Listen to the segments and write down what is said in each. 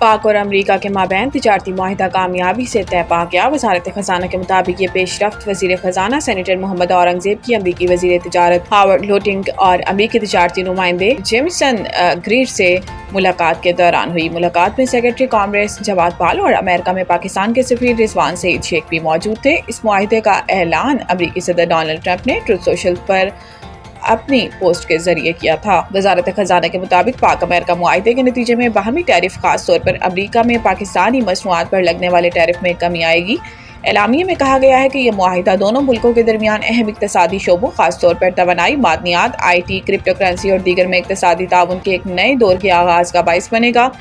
पाक और अमरीका के माबैन तिजारती मुआहिदा कामयाबी से तय पा गया। वजारत खजाना के मुताबिक ये पेशरफ्त वजीर खजाना सेनेटर मोहम्मद औरंगजेब की अमरीकी वजीर तिजारत हावर्ड लोटिंग और अमरीकी तिजारती नुमाइंदे जेमिसन ग्रीर से मुलाकात के दौरान हुई। मुलाकात में सेक्रेटरी कांग्रेस जवाद पाल और अमेरिका में पाकिस्तान के सफीर रिजवान सईद शेख भी मौजूद थे। इस मुआहिदे का ऐलान अमरीकी सदर डोनाल्ड ट्रंप ने ट्रुथ सोशल पर अपनी पोस्ट के जरिए किया था। वजारत खजाना के मुताबिक पाक अमेरिका मुआहिदे के नतीजे में बाहमी टैरिफ, खास तौर पर अमरीका में पाकिस्तानी मसनूआत पर लगने वाले टैरिफ में कमी आएगी। एलामिये में कहा गया है कि यह मुआहिदा दोनों मुल्कों के दरमियान अहम इक्तिसादी शोबों, खास तौर पर तवानाई, मादनियात, IT, क्रिप्टो करेंसी और दीगर में इक्तिसादी ताउन के एक नए दौर के आगाज का बाइस बनेगा।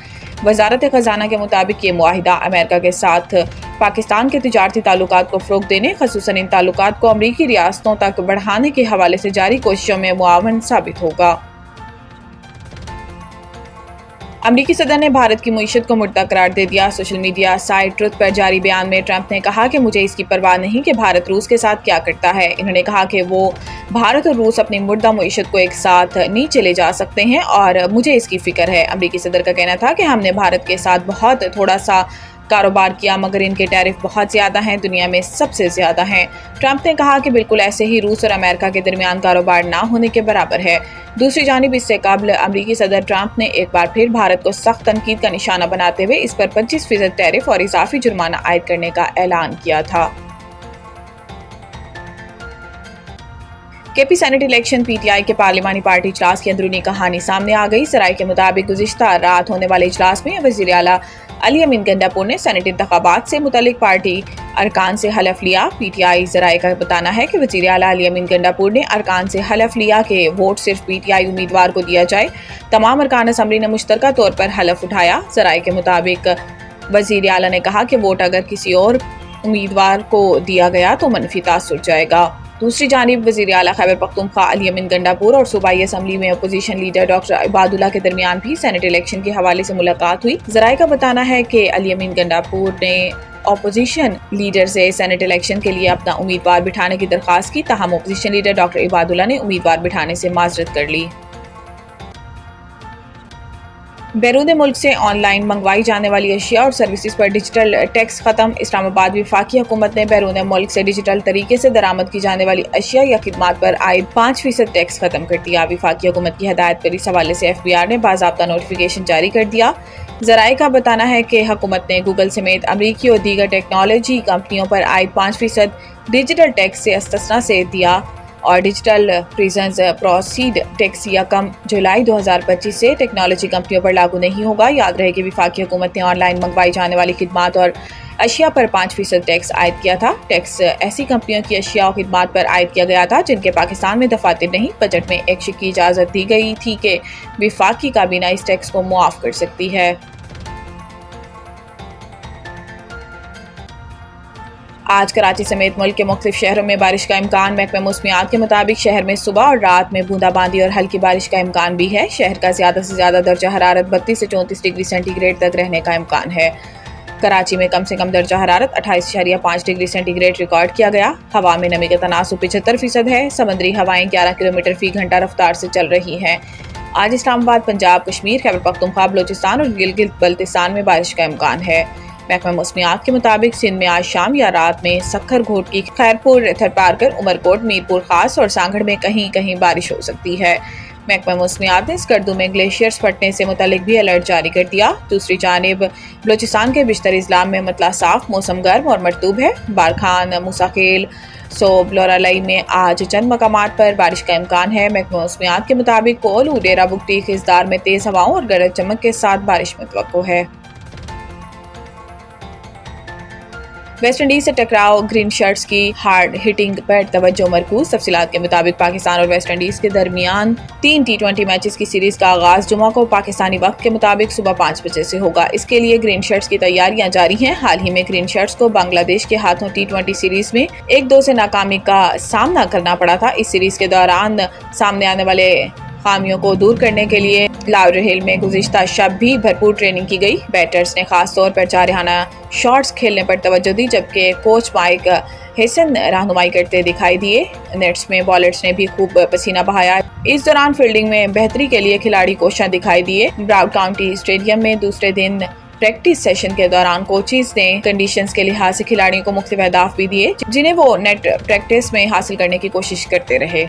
वजारत खजाना के मुताबिक ये मुआहिदा अमेरिका के साथ पाकिस्तान के तिजारती ताल्लुकात को फ़रोग़ देने, ख़ुसूसन इन ताल्लुकात को अमरीकी रियासतों तक बढ़ाने के हवाले से जारी कोशिशों में मुआवन साबित होगा। अमरीकी सदर ने भारत की मईशत को मुर्दा करार दे दिया। सोशल मीडिया साइट ट्रुथ पर जारी बयान में ट्रंप ने कहा कि मुझे इसकी परवाह नहीं कि भारत रूस के साथ क्या करता है। इन्होंने कहा कि वो भारत और रूस अपनी मुर्दा मईशत को एक साथ नीचे ले जा सकते हैं और मुझे इसकी फिक्र है। अमरीकी सदर का कहना था कि हमने भारत के साथ बहुत थोड़ा सा कारोबार किया, मगर इनके टैरिफ बहुत ज़्यादा हैं, दुनिया में सबसे ज़्यादा हैं। ट्रंप ने कहा कि बिल्कुल ऐसे ही रूस और अमेरिका के दरमियान कारोबार ना होने के बराबर है। दूसरी जानिब इससे कबल अमरीकी सदर ट्रंप ने एक बार फिर भारत को सख्त तनकीद का निशाना बनाते हुए इस पर 25% टैरिफ और इजाफी जुर्माना आयद करने का ऐलान किया था। केपी सेनेट इलेक्शन PTI के पार्लिमानी पार्टी इजलास की अंदरूनी कहानी सामने आ गई। सराय के मुताबिक गुज़िश्ता रात होने वाले इजलास में वज़ीर आला अली अमीन गंडापुर ने सेनेट इंतखाबात से मुतल्लिक पार्टी अरकान से हलफ लिया। PTI ज़राए का बताना है कि वज़ीर आला अली अमीन गंडापुर ने अरकान से हलफ लिया कि वोट सिर्फ PTI उम्मीदवार को दिया जाए। तमाम अरकान असम्बली ने मुश्तरका तौर पर हलफ उठाया। ज़राए के मुताबिक वज़ीर आला ने कहा कि वोट अगर किसी और उम्मीदवार को दिया गया तो मनफी तासुर जाएगा। दूसरी जानिब वज़ीर आला खैबर पख्तूनख्वा अली अमीन गंडापुर और सूबाई असम्बली में अपोजिशन लीडर डॉक्टर इबादुल्ला के दरमियान भी सेनेट इलेक्शन के हवाले से मुलाकात हुई। ज़राए का बताना है कि अली अमीन गंडापुर ने अपोजिशन लीडर से सेनेट इलेक्शन के लिए अपना उम्मीदवार बिठाने की दरख्वास्त की, ताहम अपोजिशन लीडर डॉक्टर इबादुल्ला ने उम्मीदवार बिठाने से माजरत कर ली। बैरून मुल्क से ऑनलाइन मंगवाई जाने वाली अशिया और सर्विसेज पर डिजिटल टैक्स खत्म। इस्लामाबाद वफाकी हुकूमत ने बैरून मुल्क से डिजिटल तरीके से दरामद की जाने वाली अशिया या खिदमात पर आयद 5% टैक्स खत्म कर दिया। वफाकी हुकूमत की हदायत पर इस हवाले से FBR ने बाज़ाब्ता नोटिफिकेशन जारी कर दिया। ज़राए का बताना है कि हुकूमत ने गूगल समेत अमरीकी और दीगर टेक्नोलॉजी कंपनियों पर आयद 5% डिजिटल टैक्स से इस्तिस्ना से दिया और डिजिटल प्रेजेंस प्रोसीड टैक्स यकम जुलाई 2025 से टेक्नोलॉजी कंपनियों पर लागू नहीं होगा। याद रहे कि वफाकी हुकूमत ने ऑनलाइन मंगवाई जाने वाली खिदमात और अशिया पर 5% टैक्स आयद किया था। टैक्स ऐसी कंपनियों की अशिया और खिदमात पर आयद किया गया था जिनके पाकिस्तान में दफातर नहीं। बजट में एक शिक की इजाज़त दी गई थी कि वफाकी काबीना इस टैक्स को मुआफ़ कर सकती है। आज कराची समेत मुल्क के मुख्तलिफ शहरों में बारिश का इम्कान। महकमा मौसमियात के मुताबिक शहर में सुबह और रात में बूंदाबांदी और हल्की बारिश का इम्कान भी है। शहर का ज़्यादा से ज़्यादा दर्जा हरारत 32 से 34 डिग्री सेंटीग्रेड तक रहने का इम्कान है। कराची में कम से कम दर्जा हरारत 28.5 डिग्री सेंटीग्रेड रिकॉर्ड किया गया। हवा में नमी का तनासुब 75% है। समुद्री हवाएं 11 किलोमीटर फी घंटा रफ्तार से चल रही हैं। आज इस्लामाबाद, पंजाब, कश्मीर, खैबर पख्तूनख्वा, बलोचिस्तान और गिलगित बल्तिस्तान में बारिश का इम्कान है। महकमा मौसमियात के मुताबिक सिंध में आज शाम या रात में सक्खर घोटकी, खैरपुर, थरपारकर, उमरकोट, मीरपुर खास और सांगड़ में कहीं कहीं बारिश हो सकती है। महकमा मौसमियात ने स्कर्दू में ग्लेशियर्स फटने से मुतालिक भी अलर्ट जारी कर दिया। दूसरी जानिब बलोचिस्तान के बिश्तर इस्लाम में मतला साफ, मौसम गर्म और मरतूब है। बारखान, मुसाखेल, सोब, लोरालाई में आज चंद मकामात पर बारिश का इम्कान है। महकमा मौसमियात के मुताबिक कोलू, डेरा बुगटी, खिजदार में तेज हवाओं और गरज चमक के साथ बारिश मुतवक्को है। वेस्ट इंडीज से टकराव, ग्रीन शर्ट्स की हार्ड हिटिंग पर तवज्जो मरकूज। तफसीलात के मुताबिक पाकिस्तान और वेस्ट इंडीज के दरमियान 3 T20 मैचेस की सीरीज का आगाज जुमा को पाकिस्तानी वक्त के मुताबिक सुबह 5 बजे से होगा। इसके लिए ग्रीन शर्ट्स की तैयारियां जारी हैं। हाल ही में ग्रीन शर्ट्स को बांग्लादेश के हाथों T20 सीरीज में 1-2 से नाकामी का सामना करना पड़ा था। इस सीरीज के दौरान सामने आने वाले खामियों को दूर करने के लिए लाहौर में गुज़िश्ता शब भी भरपूर ट्रेनिंग की गई। बैटर्स ने खास तौर पर जारहाना शॉट्स खेलने पर तवज्जो दी, जबकि कोच माइक हेसन रहनुमाई करते दिखाई दिए। नेट्स में बॉलर्स ने भी खूब पसीना बहाया। इस दौरान फील्डिंग में बेहतरी के लिए खिलाड़ी कोशां दिखाई दिए। ब्राउड काउंटी स्टेडियम में दूसरे दिन پریکٹس سیشن کے دوران کوچز نے کنڈیشنز کے لحاظ سے کھلاڑیوں کو مختلف اہداف بھی دیے جنہیں وہ نیٹ پریکٹس میں حاصل کرنے کی کوشش کرتے رہے۔